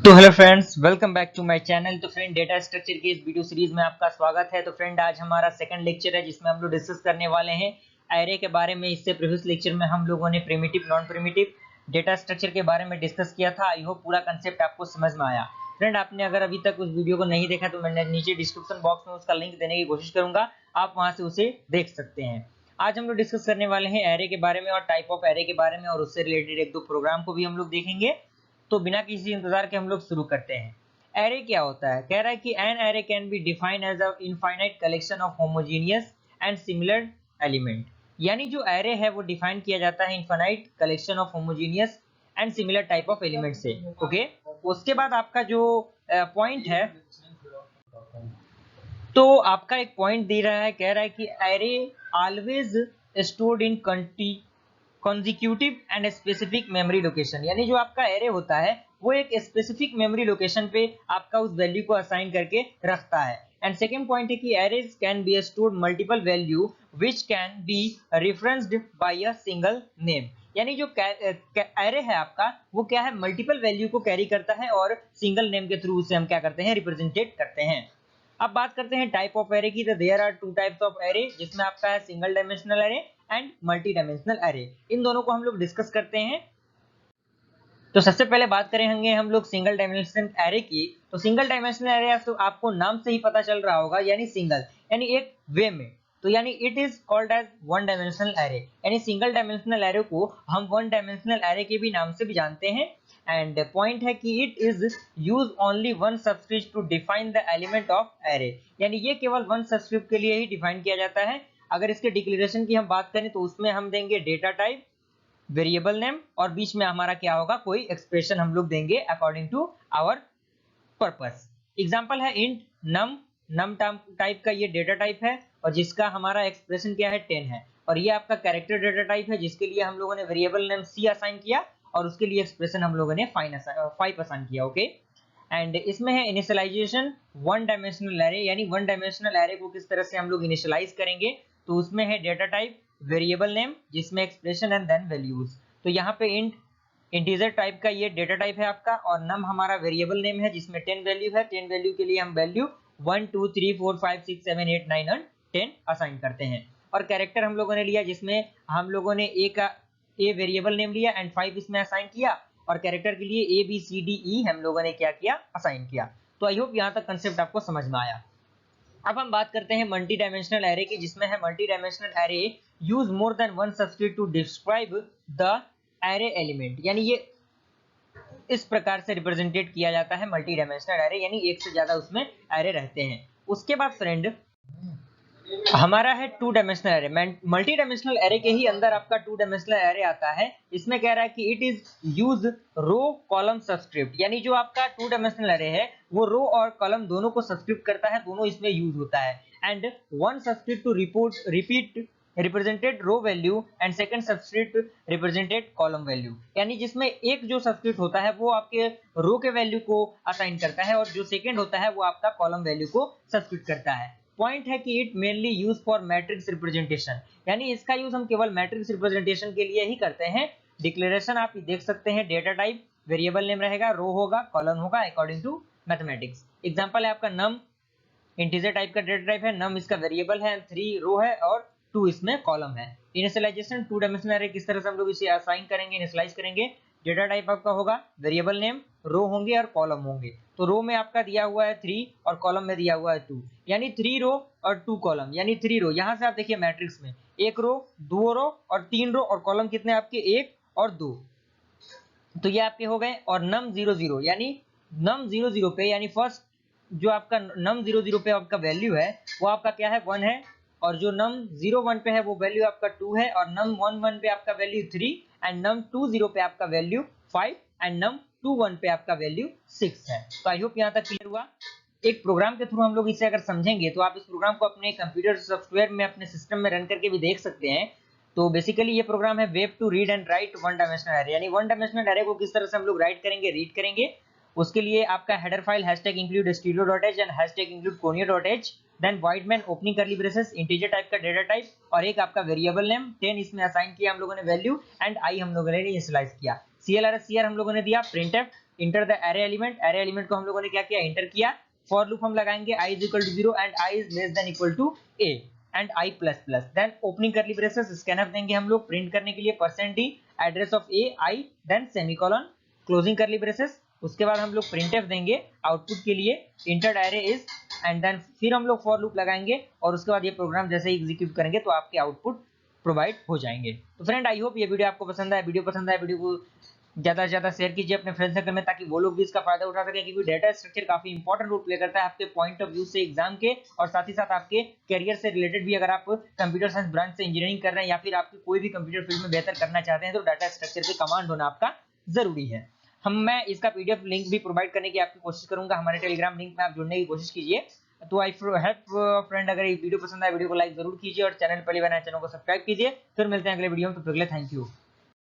तो hello friends, welcome back to my channel. तो friend, data structure की इस वीडियो सीरीज में आपका स्वागत है। तो फ्रेंड, आज हमारा सेकंड लेक्चर है जिसमें हम लोग डिस्कस करने वाले हैं एरे के बारे में। इससे प्रीवियस लेक्चर में हम लोगों ने primitive, non primitive data structure के बारे में डिस्कस किया था। आई होप पूरा कंसेप्ट आपको समझ में आया। फ्रेंड, आपने अगर अभी तक उस वीडियो को नहीं देखा तो मैं नीचे डिस्क्रिप्शन बॉक्स में उसका लिंक देने की कोशिश करूंगा, आप वहां से उसे देख सकते हैं। आज हम लोग डिस्कस करने वाले हैं एरे के बारे में और टाइप ऑफ एरे के बारे में, और उससे रिलेटेड एक दो प्रोग्राम को भी हम लोग देखेंगे। तो बिना किसी इंतजार के हम लोग शुरू करते हैं। एरे क्या होता है? कह रहा है कि an array can be defined as a infinite collection of homogeneous and similar element. यानी जो एरे है वो डिफाइन किया जाता है infinite collection of homogeneous and similar type of element से। ओके, उसके बाद आपका जो पॉइंट है, तो आपका एक पॉइंट दे रहा है, कह रहा है कि array always stored in consecutive and specific memory location. यानी जो आपका एरे होता है वो एक स्पेसिफिक मेमोरी लोकेशन पे आपका उस वैल्यू को असाइन करके रखता है। एंड सेकेंड पॉइंट है कि arrays can be stored multiple value which can be referenced by a single name. यानी जो एरे है आपका वो क्या है, मल्टीपल वैल्यू को कैरी करता है और सिंगल नेम के थ्रू उसे हम क्या करते हैं, रिप्रेजेंटेट करते हैं। अब बात करते हैं टाइप ऑफ एरे की। तो there are two types of array, जिसमें आपका है single dimensional array and multi dimensional array. इन दोनों को हम लोग डिस्कस करते हैं। तो सबसे पहले बात करेंगे हम लोग सिंगल डायमेंशनल एरे की। तो सिंगल डायमेंशनल एरे तो आपको नाम से ही पता चल रहा होगा, यानी सिंगल, यानी एक वे में। तो यानी it is called as one dimensional array. यानी सिंगल डायमेंशनल एरे को हम वन डायमेंशनल एरे के भी नाम से भी जानते हैं। एंड पॉइंट है कि it is use only one subscript to define the element of array. यानी ये केवल वन सबस्क्रिप्ट के लिए ही डिफाइन किया जाता है। अगर इसके डिक्लेरेशन की हम बात करें तो उसमें हम देंगे डेटा टाइप, वेरिएबल नेम, और बीच में हमारा क्या होगा, कोई एक्सप्रेशन हम लोग देंगे according to our purpose. Example है इंट नम। नम टाइप का ये डेटा टाइप है और जिसका हमारा एक्सप्रेशन क्या है, 10 है। और ये आपका कैरेक्टर डेटा टाइप है जिसके लिए हम लोगों ने वेरिएबल नेम सी असाइन किया और उसके लिए एक्सप्रेशन हम लोगों ने 5 असाइन किया। ओके, एंड इसमें है इनिशियलाइजेशन वन डायमेंशनल एरे। यानी वन डायमेंशनल एरे को किस तरह से हम लोग इनिशियलाइज करेंगे, तो उसमें है डेटा टाइप, वेरिएबल नेम, जिसमें एक्सप्रेशन एंड देन वैल्यूज। तो यहाँ पे इंट इंटीजर टाइप का ये डेटा टाइप है आपका, और नम हमारा वेरिएबल नेम है जिसमें 10 वैल्यू है। 10 वैल्यू के लिए हम वैल्यू 1 2 3 4 5 6 7 8 9 और 10 असाइन करते हैं। और कैरेक्टर हम लोगों ने लिया जिसमें हम लोगों ने ए वेरिएबल नेम लिया एंड 5 इसमें असाइन किया, और कैरेक्टर के लिए A B C D E हम लोगों ने क्या किया, असाइन किया। तो आई होप यहाँ तक कंसेप्ट आपको समझ में आया। अब हम बात करते हैं मल्टी डायमेंशनल एरे की, जिसमें है multi dimensional array use more than one subscript to describe the array element. यानी ये इस प्रकार से रिप्रेजेंटेट किया जाता है मल्टी डायमेंशनल एरे, यानी एक से ज्यादा उसमें एरे रहते हैं। उसके बाद फ्रेंड हमारा है two dimensional array. Multi dimensional array के ही अंदर आपका टू डायमेंशनल एरे आता है। इसमें कह रहा है कि it is use row column subscript. यानी जो आपका टू डायमेंशनल एरे है वो रो और कॉलम दोनों को सब्सक्रिप्ट करता है, दोनों इसमें यूज होता है। And one subscript to repeat represented row value and second subscript represented column value. यानी जिसमें एक जो सब्सक्रिप्ट होता है वो आपके रो के वैल्यू को असाइन करता है, और जो सेकंड होता है वो आपका कॉलम वैल्यू को सब्सक्रिप्ट करता है। पॉइंट है कि it mainly use for matrix representation. यानी इसका यूज हम केवल मैट्रिक्स रिप्रेजेंटेशन के लिए ही करते हैं। डिक्लेरेशन आप देख सकते हैं, डेटा टाइप, वेरिएबल नेम रहेगा, रो होगा, कॉलम होगा, अकॉर्डिंग टू मैथमेटिक्स। एग्जांपल है आपका नम, इंटीजर टाइप का डेटा टाइप है, नम इसका वेरिएबल है, 3 रो है और 2 इसमें कॉलम है। इनिशियलाइजेशन टू डायमेंशनल एरे किस तरह से हम लोग इसे असाइन करेंगे, इनिशियलाइज करेंगे। डेटा टाइप आपका होगा वेरिएबल नेम, रो होंगे और कॉलम होंगे। तो रो में आपका दिया हुआ है 3 और कॉलम में दिया हुआ है 2, यानी 3 रो और 2 कॉलम, यानी 3 रो। यहाँ से आप देखिए मैट्रिक्स में एक रो, 2 रो और 3 रो, और कॉलम कितने आपके, 1 और 2। तो ये आपके हो गए। और नम 0 0, यानी नम 0 0 पे, यानी फर्स्ट जो आपका नम 0 0 पे आपका वैल्यू है वो आपका क्या है, 1 है। और जो नम 0 1 पे है वो वैल्यू आपका 2 है, और नम 1 1 पे आपका वैल्यू 3, एंड नम 2 0 पे आपका वैल्यू 5, एंड नम 2 1 पे आपका वैल्यू 6 है। तो आई होप यहाँ तक क्लियर हुआ। एक प्रोग्राम के थ्रू हम लोग इसे अगर समझेंगे तो आप इस प्रोग्राम को अपने कंप्यूटर सॉफ्टवेयर में अपने सिस्टम में रन करके भी देख सकते हैं। तो बेसिकली ये प्रोग्राम है web two read and right one dimensional array. यानी वन डायमेंशनल एरे को किस तरह से हम लोग राइट करेंगे, रीड करेंगे। उसके लिए आपका header file #include stereo.h and #include conio.h, then void main opening curly braces, integer type का डेटा टाइप, और एक आपका वेरिएबल नेम 10 इसमें असाइन किया हम लोगों ने वैल्यू, एंड आई हम लोगों ने इनिशियलाइज किया। CLR हम लोगों ने दिया printf enter the array element, array element को हम लोगों ने क्या किया, इंटर किया। फॉर लूप हम लगाएंगे i is equal to 0 and i is less than equal to a and i plus plus, then opening curly braces, scanf देंगे हम लोग प्रिंट करने के लिए %d address of a i, then semicolon closing curly braces. उसके बाद हम लोग प्रिंटफ देंगे आउटपुट के लिए enter array is, and then फिर हम लोग फॉर लूप लगाएंगे और उसके बाद ये प्रोग्राम जैसे ही एग्जीक्यूट करेंगे तो आपके आउटपुट प्रोवाइड हो जाएंगे। तो फ्रेंड आई होप ये वीडियो आपको पसंद आया, वीडियो पसंद आया वीडियो को ज्यादा से ज्यादा शेयर कीजिए अपने फ्रेंड सर्कल में ताकि वो लोग भी इसका फायदा उठा सकें, क्योंकि डेटा स्ट्रक्चर काफी इंपॉर्टेंट रोल प्ले करता है आपके पॉइंट ऑफ व्यू से एग्जाम के, और साथ ही साथ आपके करियर से रिलेटेड भी। अगर आप कंप्यूटर साइंस ब्रांच से इंजीनियरिंग कर रहे हैं या फिर आपकी कोई भी कंप्यूटर फील्ड में बेहतर करना चाहते हैं तो डाटा स्ट्रक्चर पे कमांड होना आपका जरूरी है। मैं इसका पीडीएफ लिंक भी प्रोवाइड करने की आपकी कोशिश करूंगा, हमारे टेलीग्राम लिंक में आप जुड़ने की कोशिश कीजिए। तो आई हेल्प फ्रेंड, अगर ये वीडियो पसंद आए वीडियो को लाइक जरूर कीजिए और चैनल पहली बार नए चैनल को सब्सक्राइब कीजिए। फिर मिलते हैं अगले वीडियो में, तो अगले थैंक यू।